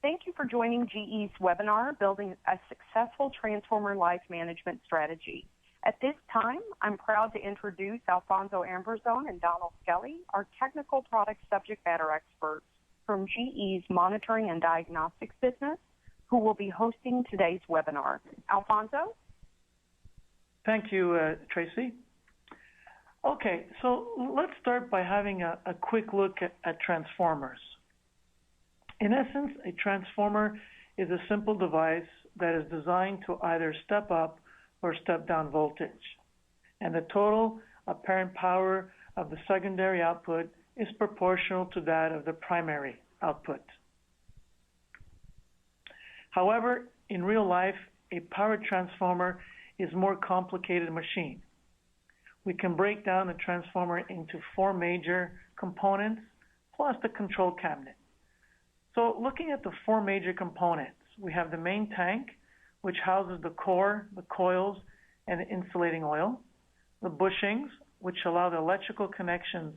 Thank you for joining GE's webinar, Building a Successful Transformer Life Management Strategy. At this time, I'm proud to introduce Alfonso Amberzon and Donald Skelly, our technical product subject matter experts from GE's Monitoring and Diagnostics business, who will be hosting today's webinar. Alfonso? Thank you, Tracy. Okay, so let's start by having a quick look at transformers. In essence, a transformer is a simple device that is designed to either step up or step down voltage, and the total apparent power of the secondary output is proportional to that of the primary output. However, in real life, a power transformer is a more complicated machine. We can break down a transformer into four major components, plus the control cabinet. So looking at the four major components, we have the main tank, which houses the core, the coils, and the insulating oil, the bushings, which allow the electrical connections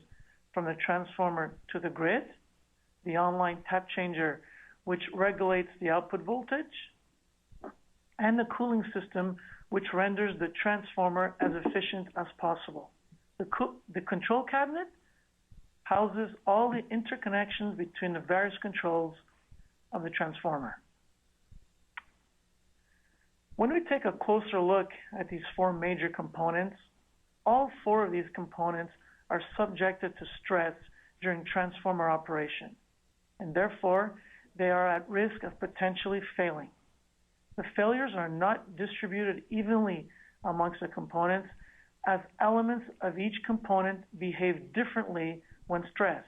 from the transformer to the grid, the online tap changer, which regulates the output voltage, and the cooling system, which renders the transformer as efficient as possible. The control cabinet houses all the interconnections between the various controls of the transformer. When we take a closer look at these four major components, all four of these components are subjected to stress during transformer operation, and therefore they are at risk of potentially failing. The failures are not distributed evenly amongst the components, as elements of each component behave differently when stressed,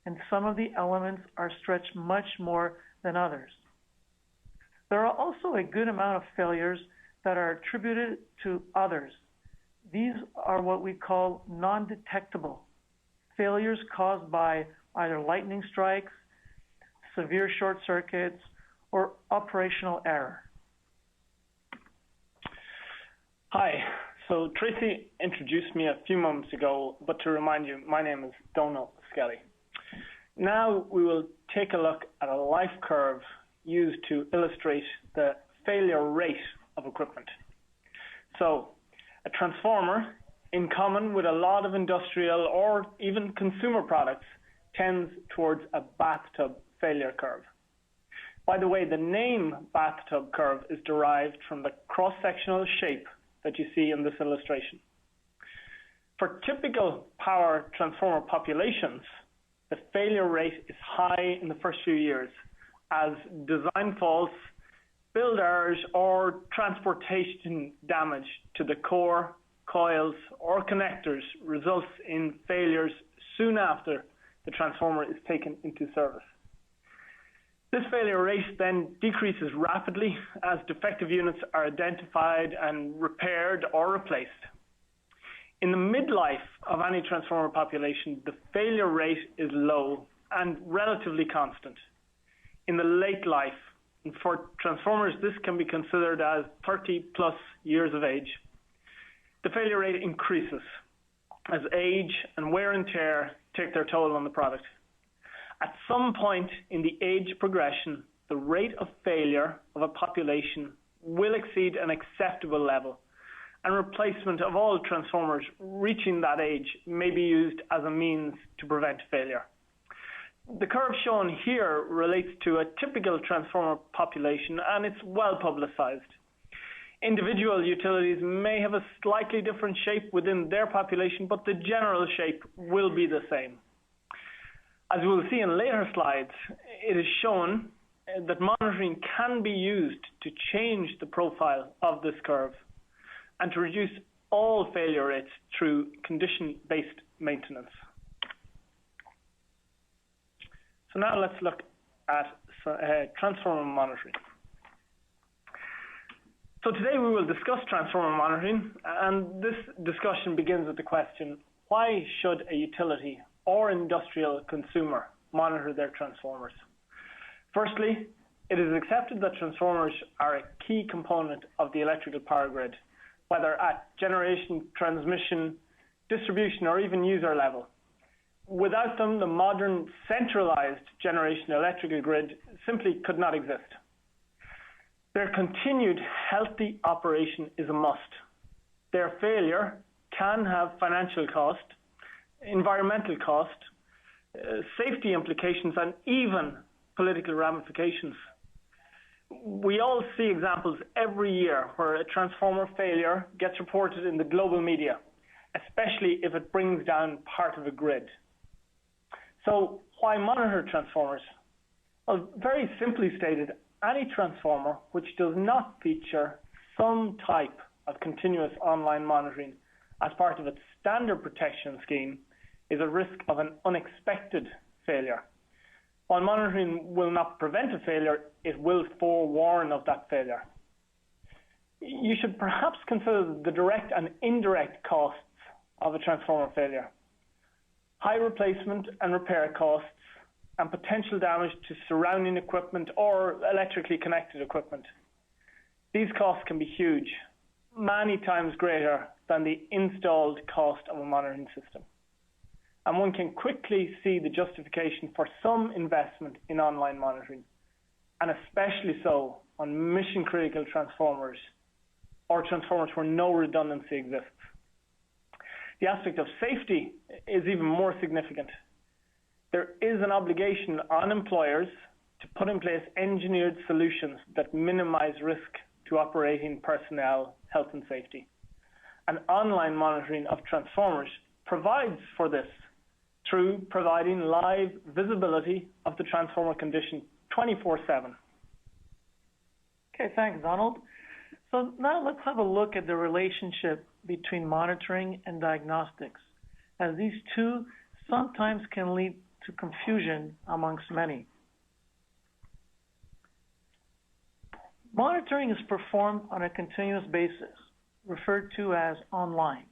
and some of the elements are stretched much more than others. There are also a good amount of failures that are attributed to others. These are what we call non-detectable failures caused by either lightning strikes, severe short circuits, or operational error. Hi. So Tracy introduced me a few moments ago, but to remind you, my name is Donald Skelly. Now we will take a look at a life curve used to illustrate the failure rate of equipment. So a transformer, in common with a lot of industrial or even consumer products, tends towards a bathtub failure curve. By the way, the name bathtub curve is derived from the cross-sectional shape that you see in this illustration. For typical power transformer populations, the failure rate is high in the first few years as design faults, build errors, or transportation damage to the core, coils, or connectors results in failures soon after the transformer is taken into service. This failure rate then decreases rapidly as defective units are identified and repaired or replaced. In the midlife of any transformer population, the failure rate is low and relatively constant. In the late life, and for transformers, this can be considered as 30 plus years of age, the failure rate increases as age and wear and tear take their toll on the product. At some point in the age progression, the rate of failure of a population will exceed an acceptable level, and replacement of all transformers reaching that age may be used as a means to prevent failure. The curve shown here relates to a typical transformer population, and it's well publicized. Individual utilities may have a slightly different shape within their population, but the general shape will be the same. As we'll see in later slides, it is shown that monitoring can be used to change the profile of this curve and to reduce all failure rates through condition-based maintenance. So now let's look at transformer monitoring. So today we will discuss transformer monitoring, and this discussion begins with the question, why should a utility or industrial consumer monitor their transformers? Firstly, it is accepted that transformers are a key component of the electrical power grid, whether at generation, transmission, distribution, or even user level. Without them, the modern centralized generation electrical grid simply could not exist. Their continued healthy operation is a must. Their failure can have financial cost, environmental cost, safety implications, and even political ramifications. We all see examples every year where a transformer failure gets reported in the global media, especially if it brings down part of a grid. So why monitor transformers? Well, very simply stated, any transformer which does not feature some type of continuous online monitoring as part of its standard protection scheme is at risk of an unexpected failure. While monitoring will not prevent a failure, it will forewarn of that failure. You should perhaps consider the direct and indirect costs of a transformer failure. High replacement and repair costs and potential damage to surrounding equipment or electrically connected equipment. These costs can be huge, many times greater than the installed cost of a monitoring system. And one can quickly see the justification for some investment in online monitoring, and especially so on mission-critical transformers or transformers where no redundancy exists. The aspect of safety is even more significant. There is an obligation on employers to put in place engineered solutions that minimize risk to operating personnel, health and safety. And online monitoring of transformers provides for this through providing live visibility of the transformer condition 24/7. Okay, thanks, Donald. So now let's have a look at the relationship between monitoring and diagnostics, as these two sometimes can lead to confusion amongst many. Monitoring is performed on a continuous basis, referred to as online.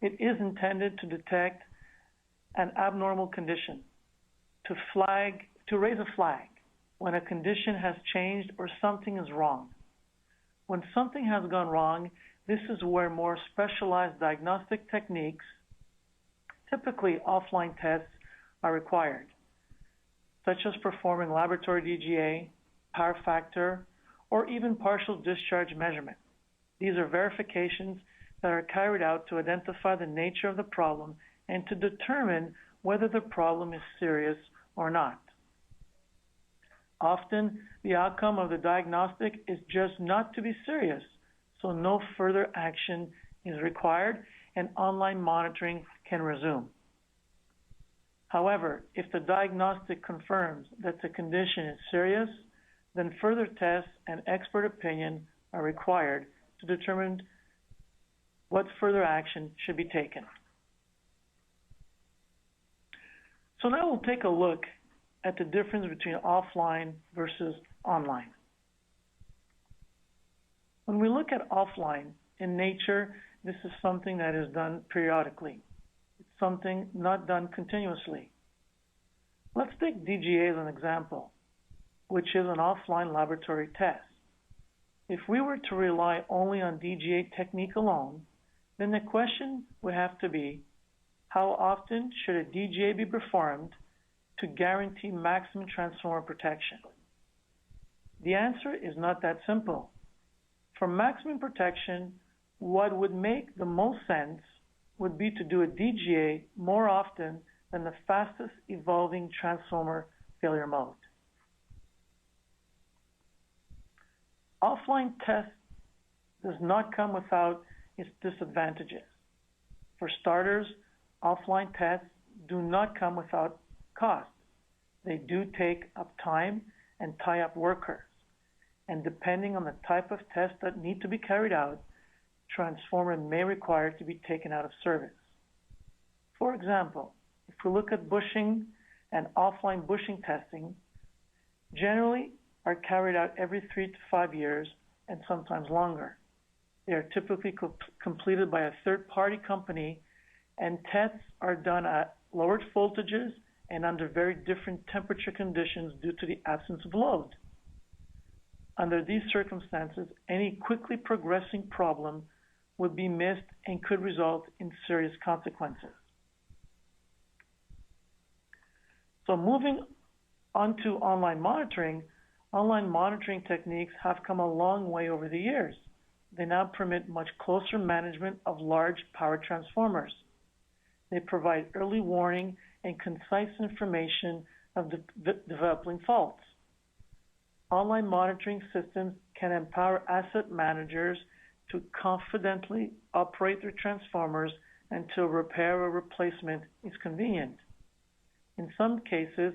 It is intended to detect an abnormal condition, to raise a flag when a condition has changed or something is wrong. When something has gone wrong, this is where more specialized diagnostic techniques, typically offline tests, are required, such as performing laboratory DGA, power factor, or even partial discharge measurement. These are verifications that are carried out to identify the nature of the problem and to determine whether the problem is serious or not. Often, the outcome of the diagnostic is just not to be serious, so no further action is required and online monitoring can resume. However, if the diagnostic confirms that the condition is serious, then further tests and expert opinion are required to determine what further action should be taken. So now we'll take a look at the difference between offline versus online. When we look at offline, in nature, this is something that is done periodically. It's something not done continuously. Let's take DGA as an example, which is an offline laboratory test. If we were to rely only on DGA technique alone, then the question would have to be, how often should a DGA be performed to guarantee maximum transformer protection? The answer is not that simple. For maximum protection, what would make the most sense would be to do a DGA more often than the fastest evolving transformer failure mode. Offline test does not come without its disadvantages. For starters, offline tests do not come without cost. They do take up time and tie up workers. And depending on the type of tests that need to be carried out, transformer may require to be taken out of service. For example, if we look at bushing and offline bushing testing, generally are carried out every 3 to 5 years and sometimes longer. They are typically completed by a third-party company, and tests are done at lowered voltages and under very different temperature conditions due to the absence of load. Under these circumstances, any quickly progressing problem would be missed and could result in serious consequences. So moving on to online monitoring techniques have come a long way over the years. They now permit much closer management of large power transformers. They provide early warning and concise information of developing faults. Online monitoring systems can empower asset managers to confidently operate their transformers until repair or replacement is convenient. In some cases,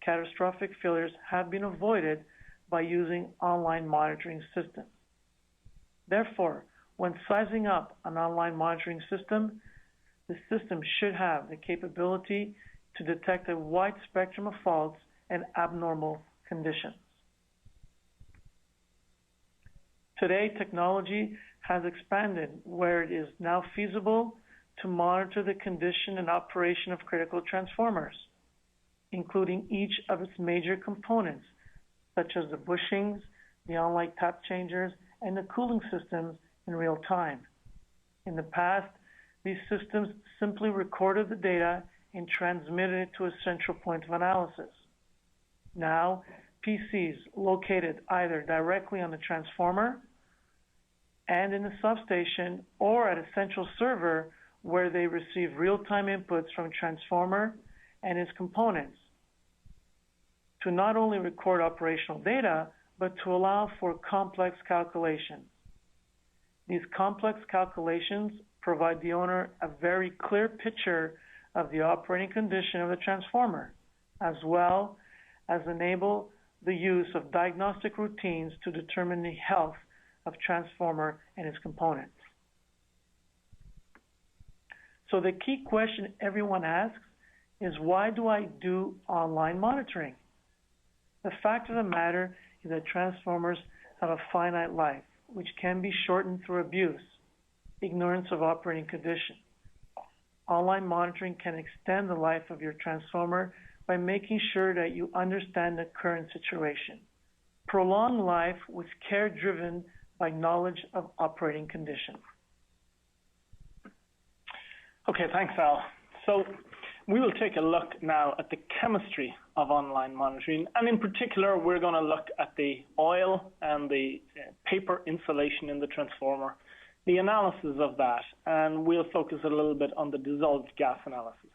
catastrophic failures have been avoided by using online monitoring systems. Therefore, when sizing up an online monitoring system, the system should have the capability to detect a wide spectrum of faults and abnormal conditions. Today, technology has expanded where it is now feasible to monitor the condition and operation of critical transformers, including each of its major components, such as the bushings, the on-light tap changers, and the cooling systems in real time. In the past, these systems simply recorded the data and transmitted it to a central point of analysis. Now, PCs located either directly on the transformer and in the substation or at a central server where they receive real-time inputs from transformer and its components to not only record operational data, but to allow for complex calculations. These complex calculations provide the owner a very clear picture of the operating condition of the transformer, as well as enable the use of diagnostic routines to determine the health of transformer and its components. So the key question everyone asks is, why do I do online monitoring? The fact of the matter is that transformers have a finite life, which can be shortened through abuse, ignorance of operating conditions. Online monitoring can extend the life of your transformer by making sure that you understand the current situation. Prolong life with care driven by knowledge of operating conditions. Okay, thanks, Al. So we will take a look now at the chemistry of online monitoring, and in particular, we're going to look at the oil and the paper insulation in the transformer, the analysis of that, and we'll focus a little bit on the dissolved gas analysis.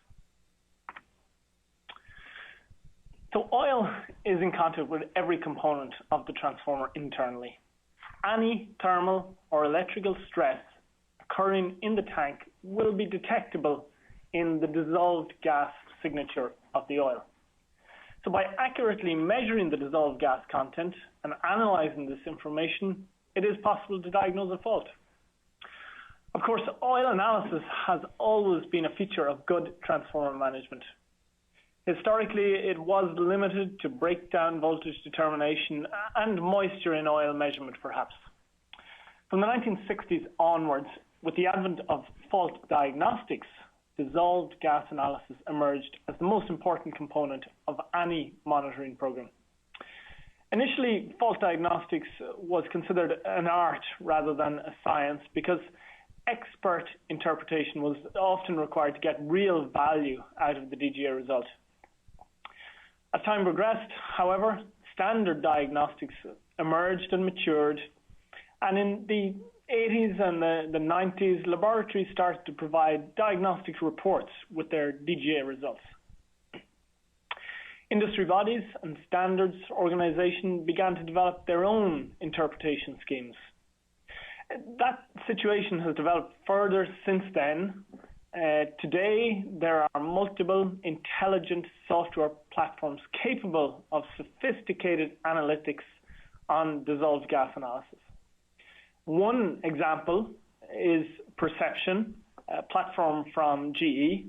So oil is in contact with every component of the transformer internally. Any thermal or electrical stress occurring in the tank will be detectable in the dissolved gas signature of the oil. So by accurately measuring the dissolved gas content and analyzing this information, it is possible to diagnose a fault. Of course, oil analysis has always been a feature of good transformer management. Historically, it was limited to breakdown voltage determination and moisture in oil measurement, perhaps. From the 1960s onwards, with the advent of fault diagnostics, dissolved gas analysis emerged as the most important component of any monitoring program. Initially, fault diagnostics was considered an art rather than a science because expert interpretation was often required to get real value out of the DGA result. As time progressed, however, standard diagnostics emerged and matured, and in the 80s and the 90s, laboratories started to provide diagnostic reports with their DGA results. Industry bodies and standards organizations began to develop their own interpretation schemes. That situation has developed further since then. Today, there are multiple intelligent software platforms capable of sophisticated analytics on dissolved gas analysis. One example is Perception, a platform from GE.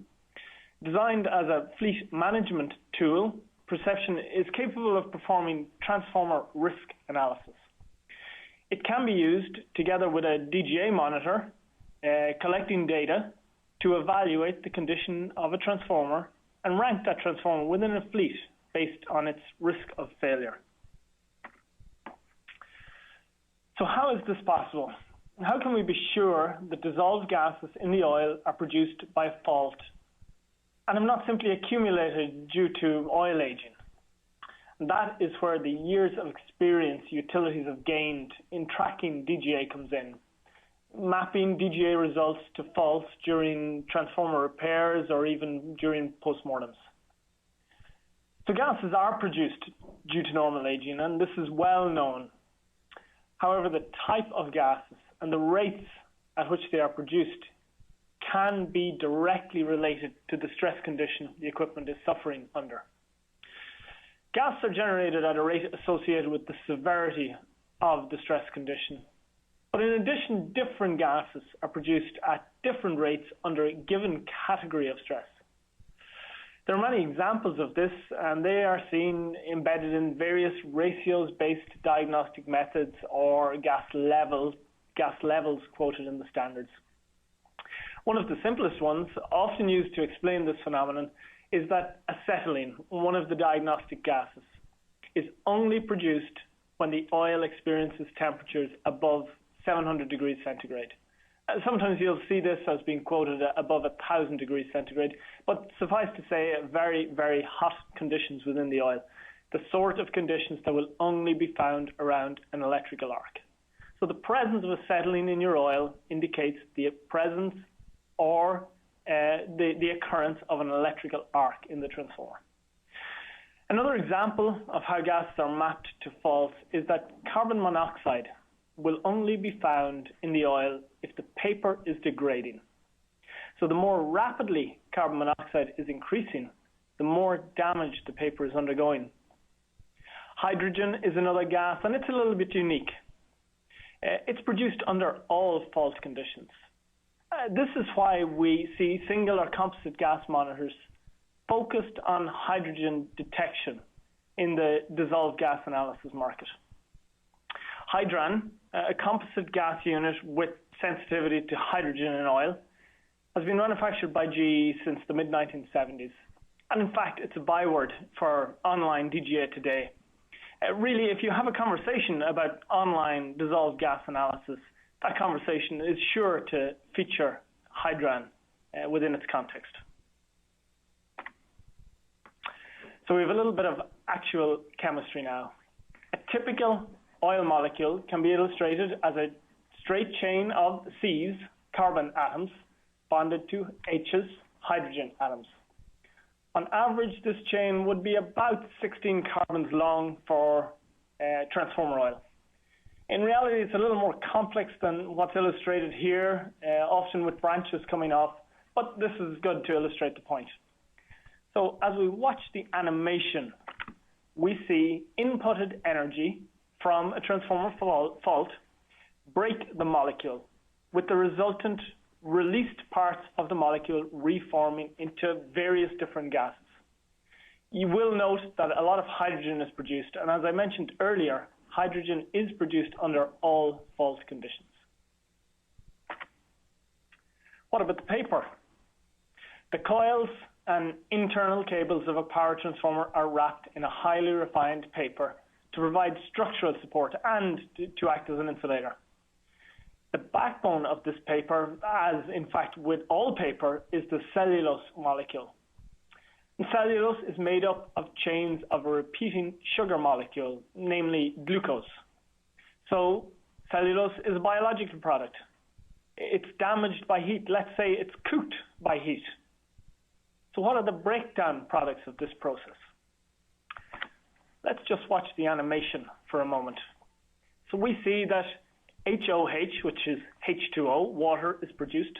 Designed as a fleet management tool, Perception is capable of performing transformer risk analysis. It can be used together with a DGA monitor, collecting data to evaluate the condition of a transformer and rank that transformer within a fleet based on its risk of failure. So how is this possible? How can we be sure that dissolved gases in the oil are produced by fault and have not simply accumulated due to oil aging. And that is where the years of experience utilities have gained in tracking DGA comes in. Mapping DGA results to faults during transformer repairs or even during postmortems. So gases are produced due to normal aging, and this is well known. However, the type of gases and the rates at which they are produced can be directly related to the stress condition the equipment is suffering under. Gases are generated at a rate associated with the severity of the stress condition. But in addition, different gases are produced at different rates under a given category of stress. There are many examples of this, and they are seen embedded in various ratios-based diagnostic methods or gas levels quoted in the standards. One of the simplest ones, often used to explain this phenomenon, is that acetylene, one of the diagnostic gases, is only produced when the oil experiences temperatures above 700 degrees centigrade. Sometimes you'll see this as being quoted above 1,000 degrees centigrade, but suffice to say, very, very hot conditions within the oil, the sort of conditions that will only be found around an electrical arc. So the presence of acetylene in your oil indicates the presence or the occurrence of an electrical arc in the transformer. Another example of how gases are mapped to faults is that carbon monoxide will only be found in the oil if the paper is degrading. So the more rapidly carbon monoxide is increasing, the more damage the paper is undergoing. Hydrogen is another gas, and it's a little bit unique. It's produced under all fault conditions. This is why we see single or composite gas monitors focused on hydrogen detection in the dissolved gas analysis market. Hydran, a composite gas unit with sensitivity to hydrogen in oil, has been manufactured by GE since the mid-1970s. And in fact, it's a byword for online DGA today. Really, if you have a conversation about online dissolved gas analysis, that conversation is sure to feature Hydran within its context. So we have a little bit of actual chemistry now. A typical oil molecule can be illustrated as a straight chain of C's, carbon atoms, bonded to H's, hydrogen atoms. On average, this chain would be about 16 carbons long for transformer oil. In reality, it's a little more complex than what's illustrated here, often with branches coming off, but this is good to illustrate the point. So as we watch the animation, we see inputted energy from a transformer fault break the molecule, with the resultant released parts of the molecule reforming into various different gases. You will note that a lot of hydrogen is produced, and as I mentioned earlier, hydrogen is produced under all fault conditions. What about the paper? The coils and internal cables of a power transformer are wrapped in a highly refined paper to provide structural support and to act as an insulator. The backbone of this paper, as in fact with all paper, is the cellulose molecule. And cellulose is made up of chains of a repeating sugar molecule, namely glucose. So cellulose is a biological product. It's damaged by heat. Let's say it's cooked by heat. So what are the breakdown products of this process? Let's just watch the animation for a moment. So we see that HOH, which is H2O, water, is produced.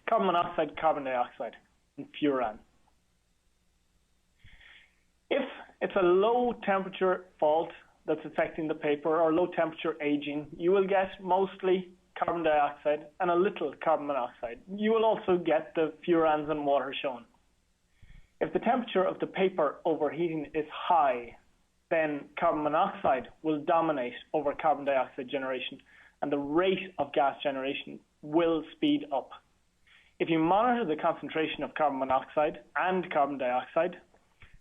Carbon monoxide, carbon dioxide, and furan. If it's a low temperature fault that's affecting the paper or low temperature aging, you will get mostly carbon dioxide and a little carbon monoxide. You will also get the furans and water shown. If the temperature of the paper overheating is high, then carbon monoxide will dominate over carbon dioxide generation, and the rate of gas generation will speed up. If you monitor the concentration of carbon monoxide and carbon dioxide,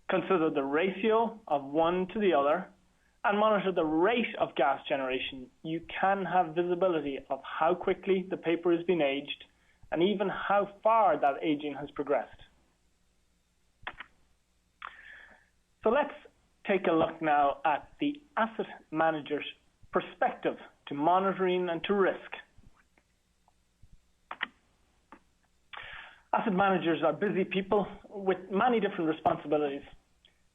consider the ratio of one to the other, and monitor the rate of gas generation, you can have visibility of how quickly the paper is being aged and even how far that aging has progressed. So let's take a look now at the asset manager's perspective to monitoring and to risk. Asset managers are busy people with many different responsibilities.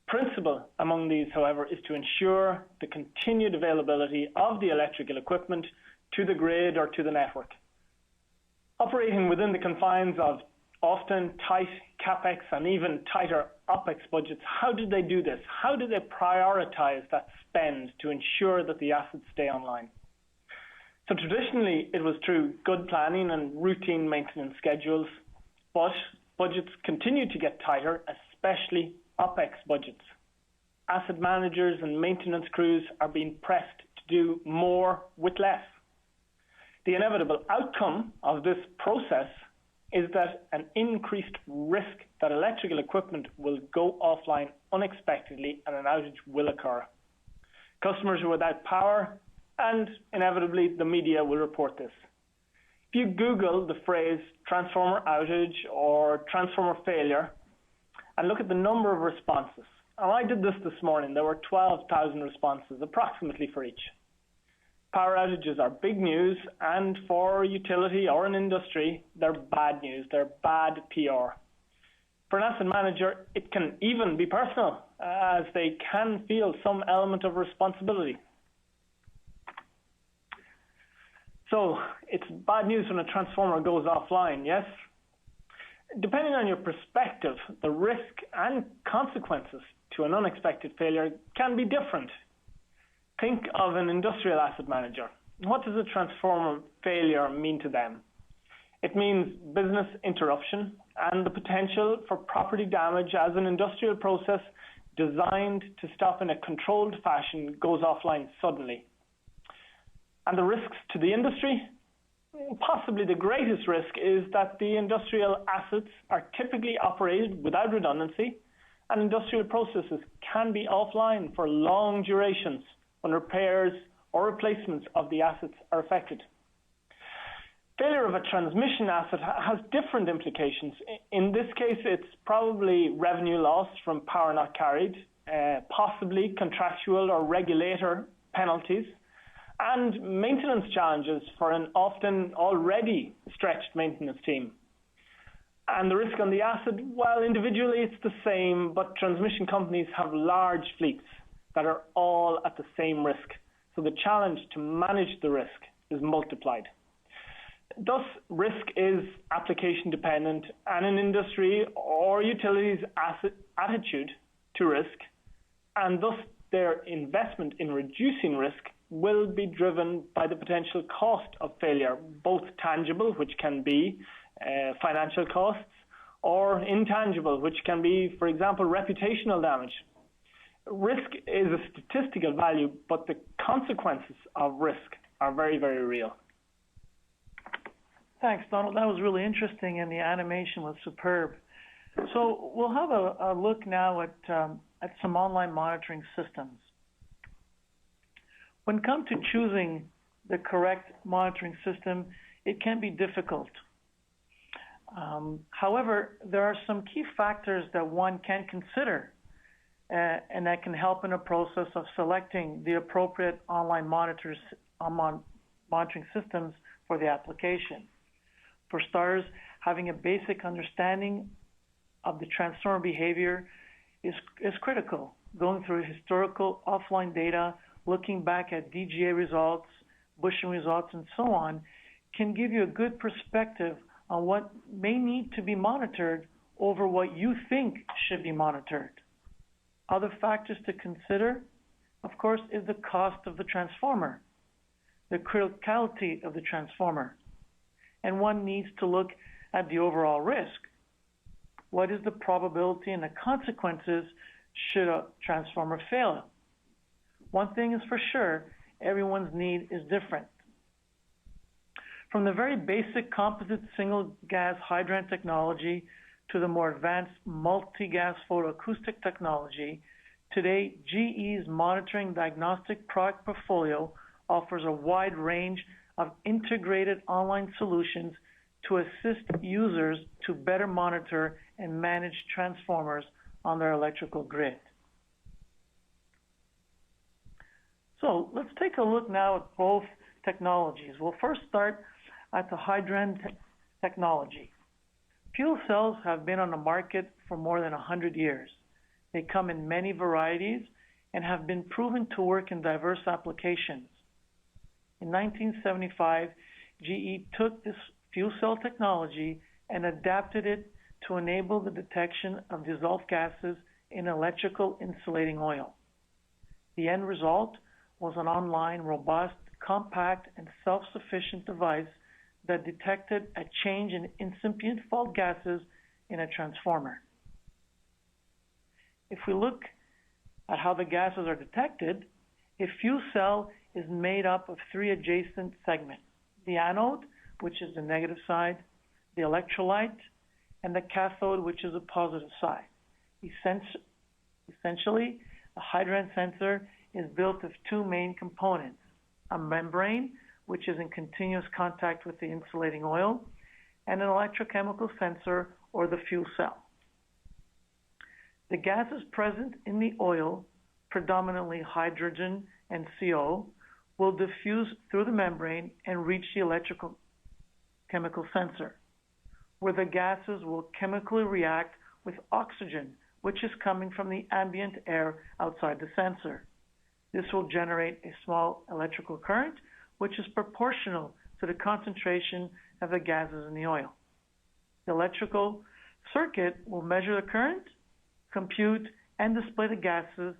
Principal among these, however, is to ensure the continued availability of the electrical equipment to the grid or to the network. Operating within the confines of often tight CapEx and even tighter OpEx budgets, how did they do this? How did they prioritize that spend to ensure that the assets stay online? So traditionally, it was through good planning and routine maintenance schedules, but budgets continue to get tighter, especially OpEx budgets. Asset managers and maintenance crews are being pressed to do more with less. The inevitable outcome of this process is that an increased risk that electrical equipment will go offline unexpectedly and an outage will occur. Customers are without power, and inevitably the media will report this. If you Google the phrase transformer outage or transformer failure and look at the number of responses, and I did this morning, there were 12,000 responses approximately for each. Power outages are big news, and for a utility or an industry, they're bad news, they're bad PR. For an asset manager, it can even be personal, as they can feel some element of responsibility. So, it's bad news when a transformer goes offline, yes? Depending on your perspective, the risk and consequences to an unexpected failure can be different. Think of an industrial asset manager. What does a transformer failure mean to them? It means business interruption and the potential for property damage as an industrial process designed to stop in a controlled fashion goes offline suddenly. And the risks to the industry? Possibly the greatest risk is that the industrial assets are typically operated without redundancy, and industrial processes can be offline for long durations when repairs or replacements of the assets are affected. Failure of a transmission asset has different implications. In this case, it's probably revenue loss from power not carried, possibly contractual or regulator penalties, and maintenance challenges for an often already stretched maintenance team. And the risk on the asset, well, individually it's the same, but transmission companies have large fleets that are all at the same risk. So the challenge to manage the risk is multiplied. Thus, risk is application dependent, and an industry or utilities attitude to risk, and thus their investment in reducing risk will be driven by the potential cost of failure, both tangible, which can be financial costs, or intangible, which can be, for example, reputational damage. Risk is a statistical value, but the consequences of risk are very, very real. Thanks, Donald. That was really interesting, and the animation was superb. So we'll have a look now at some online monitoring systems. When it comes to choosing the correct monitoring system, it can be difficult. However, there are some key factors that one can consider and that can help in the process of selecting the appropriate online monitoring systems for the application. For starters, having a basic understanding of the transformer behavior is critical. Going through historical offline data, looking back at DGA results, bushing results, and so on, can give you a good perspective on what may need to be monitored over what you think should be monitored. Other factors to consider, of course, is the cost of the transformer, the criticality of the transformer, and one needs to look at the overall risk. What is the probability and the consequences should a transformer fail? One thing is for sure, everyone's need is different. From the very basic composite single gas hydrant technology to the more advanced multi-gas photoacoustic technology, today GE's monitoring diagnostic product portfolio offers a wide range of integrated online solutions to assist users to better monitor and manage transformers on their electrical grid. So let's take a look now at both technologies. We'll first start at the hydrogen technology. Fuel cells have been on the market for more than 100 years. They come in many varieties and have been proven to work in diverse applications. In 1975, GE took this fuel cell technology and adapted it to enable the detection of dissolved gases in electrical insulating oil. The end result was an online, robust, compact, and self-sufficient device that detected a change in incipient fault gases in a transformer. If we look at how the gases are detected, a fuel cell is made up of three adjacent segments: the anode, which is the negative side, the electrolyte, and the cathode, which is the positive side. Essentially, a hydrogen sensor is built of two main components: a membrane, which is in continuous contact with the insulating oil, and an electrochemical sensor, or the fuel cell. The gases present in the oil, predominantly hydrogen and CO, will diffuse through the membrane and reach the electrical chemical sensor, where the gases will chemically react with oxygen, which is coming from the ambient air outside the sensor. This will generate a small electrical current, which is proportional to the concentration of the gases in the oil. The electrical circuit will measure the current, compute, and display the gases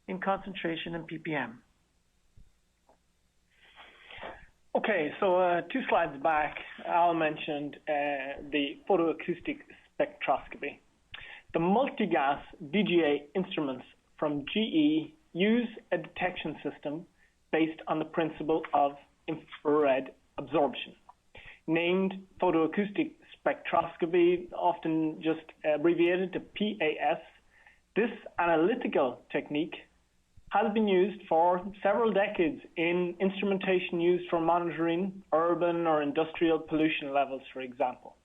in concentration in ppm. Okay, so 2 slides back, Al mentioned the photoacoustic spectroscopy. The multi-gas DGA instruments from GE use a detection system based on the principle of infrared absorption. Named photoacoustic spectroscopy, often just abbreviated to PAS, this analytical technique has been used for several decades in instrumentation used for monitoring urban or industrial pollution levels, for example.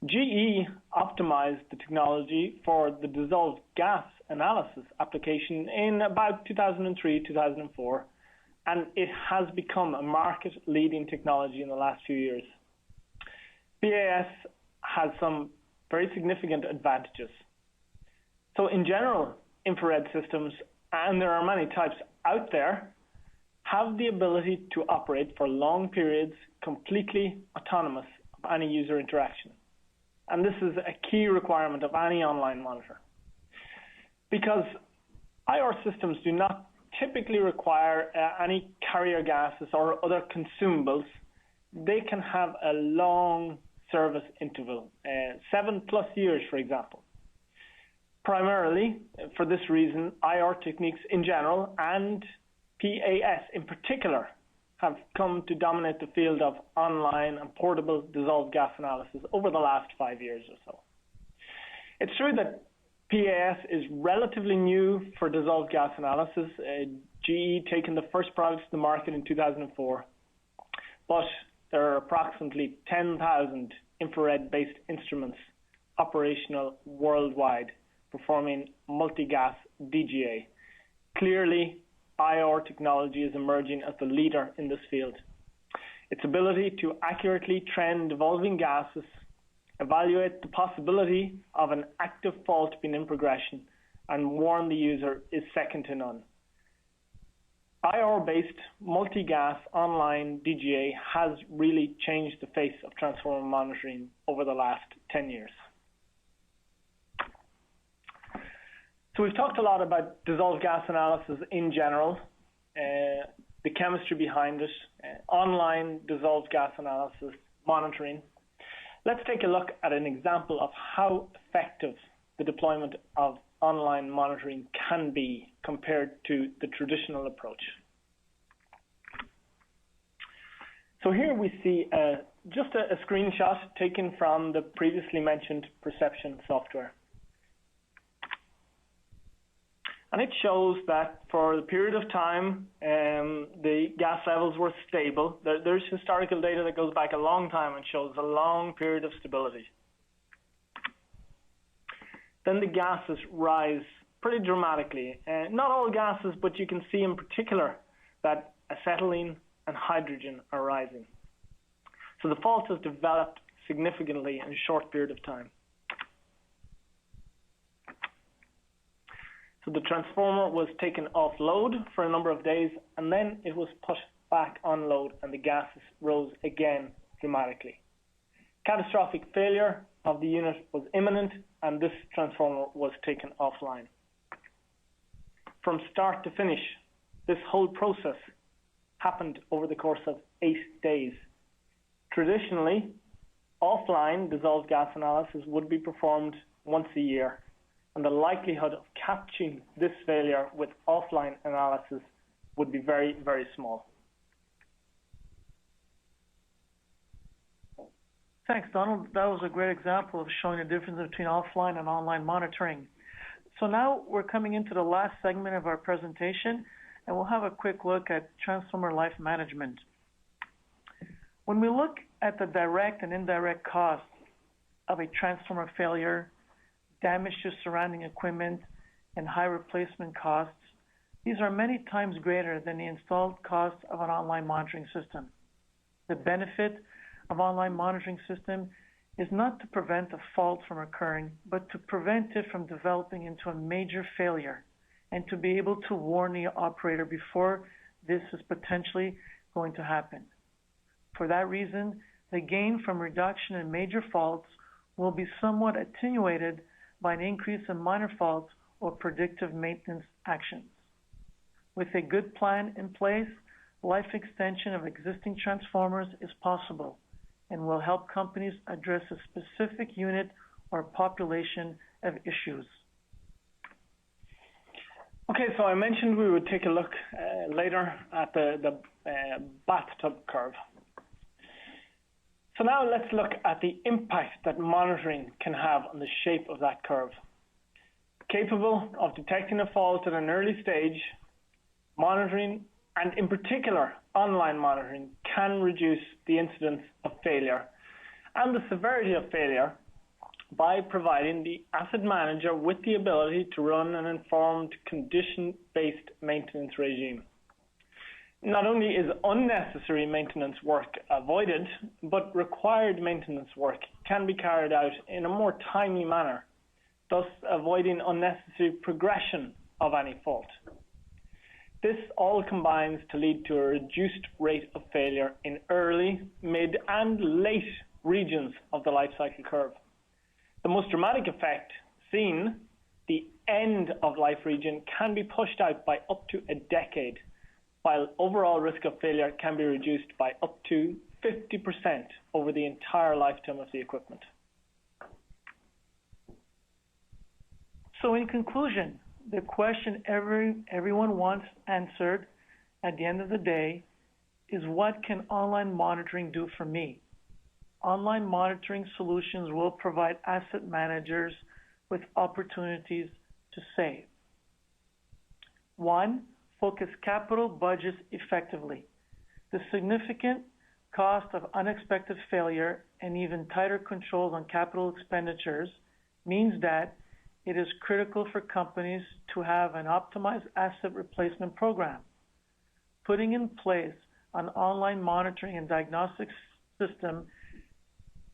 GE optimized the technology for the dissolved gas analysis application in about 2003-2004, and it has become a market-leading technology in the last few years. PAS has some very significant advantages. So in general, infrared systems, and there are many types out there, have the ability to operate for long periods completely autonomous of any user interaction. And this is a key requirement of any online monitor. Because IR systems do not typically require any carrier gases or other consumables, they can have a long service interval, 7+ years, for example. Primarily, for this reason, IR techniques in general and PAS in particular have come to dominate the field of online and portable dissolved gas analysis over the last 5 years or so. It's true that PAS is relatively new for dissolved gas analysis, GE taking the first products to the market in 2004, but there are approximately 10,000 infrared-based instruments operational worldwide performing multi-gas DGA. Clearly, IR technology is emerging as the leader in this field. Its ability to accurately trend evolving gases, evaluate the possibility of an active fault being in progression, and warn the user is second to none. IR-based multi-gas online DGA has really changed the face of transformer monitoring over the last 10 years. So we've talked a lot about dissolved gas analysis in general, the chemistry behind it, online dissolved gas analysis monitoring. Let's take a look at an example of how effective the deployment of online monitoring can be compared to the traditional approach. So here we see just a screenshot taken from the previously mentioned perception software. And it shows that for the period of time, the gas levels were stable. There's historical data that goes back a long time and shows a long period of stability. Then the gases rise pretty dramatically. Not all gases, but you can see in particular that acetylene and hydrogen are rising. So the fault has developed significantly in a short period of time. So the transformer was taken off load for a number of days, and then it was put back on load, and the gases rose again dramatically. Catastrophic failure of the unit was imminent, and this transformer was taken offline. From start to finish, this whole process happened over the course of 8 days. Traditionally, offline dissolved gas analysis would be performed once a year, and the likelihood of catching this failure with offline analysis would be very, very small. Thanks, Donald. That was a great example of showing the difference between offline and online monitoring. So now we're coming into the last segment of our presentation, and we'll have a quick look at transformer life management. When we look at the direct and indirect costs of a transformer failure, damage to surrounding equipment, and high replacement costs, these are many times greater than the installed cost of an online monitoring system. The benefit of online monitoring system is not to prevent a fault from occurring, but to prevent it from developing into a major failure and to be able to warn the operator before this is potentially going to happen. For that reason, the gain from reduction in major faults will be somewhat attenuated by an increase in minor faults or predictive maintenance actions. With a good plan in place, life extension of existing transformers is possible and will help companies address a specific unit or population of issues. Okay, so I mentioned we would take a look later at the bathtub curve. So now let's look at the impact that monitoring can have on the shape of that curve. Capable of detecting a fault at an early stage, monitoring, and in particular online monitoring, can reduce the incidence of failure and the severity of failure by providing the asset manager with the ability to run an informed condition-based maintenance regime. Not only is unnecessary maintenance work avoided, but required maintenance work can be carried out in a more timely manner, thus avoiding unnecessary progression of any fault. This all combines to lead to a reduced rate of failure in early, mid, and late regions of the life cycle curve. The most dramatic effect seen, the end of life region, can be pushed out by up to a decade, while overall risk of failure can be reduced by up to 50% over the entire lifetime of the equipment. So in conclusion, the question everyone wants answered at the end of the day is, what can online monitoring do for me? Online monitoring solutions will provide asset managers with opportunities to save. 1. Focus capital budgets effectively. The significant cost of unexpected failure and even tighter controls on capital expenditures means that it is critical for companies to have an optimized asset replacement program. Putting in place an online monitoring and diagnostics system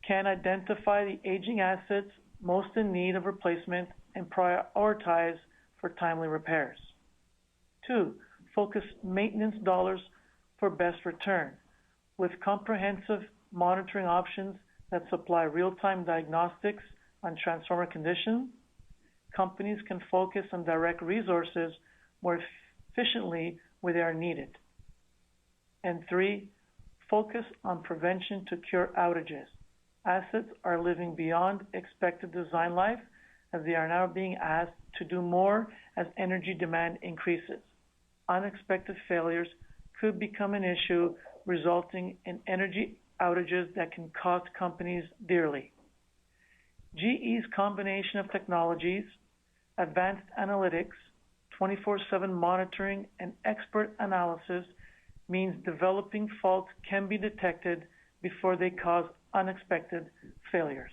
can identify the aging assets most in need of replacement and prioritize for timely repairs. 2. Focus maintenance dollars for best return. With comprehensive monitoring options that supply real-time diagnostics on transformer condition, companies can focus on direct resources more efficiently where they are needed. And 3. Focus on prevention to cure outages. Assets are living beyond expected design life as they are now being asked to do more as energy demand increases. Unexpected failures could become an issue, resulting in energy outages that can cost companies dearly. GE's combination of technologies, advanced analytics, 24/7 monitoring, and expert analysis means developing faults can be detected before they cause unexpected failures.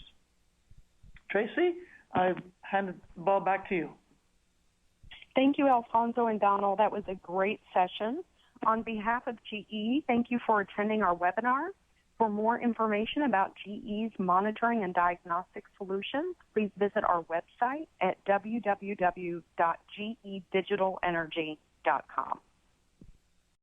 Tracy, I hand the ball back to you. Thank you, Alfonso and Donald. That was a great session. On behalf of GE, thank you for attending our webinar. For more information about GE's monitoring and diagnostic solutions, please visit our website at www.gedigitalenergy.com.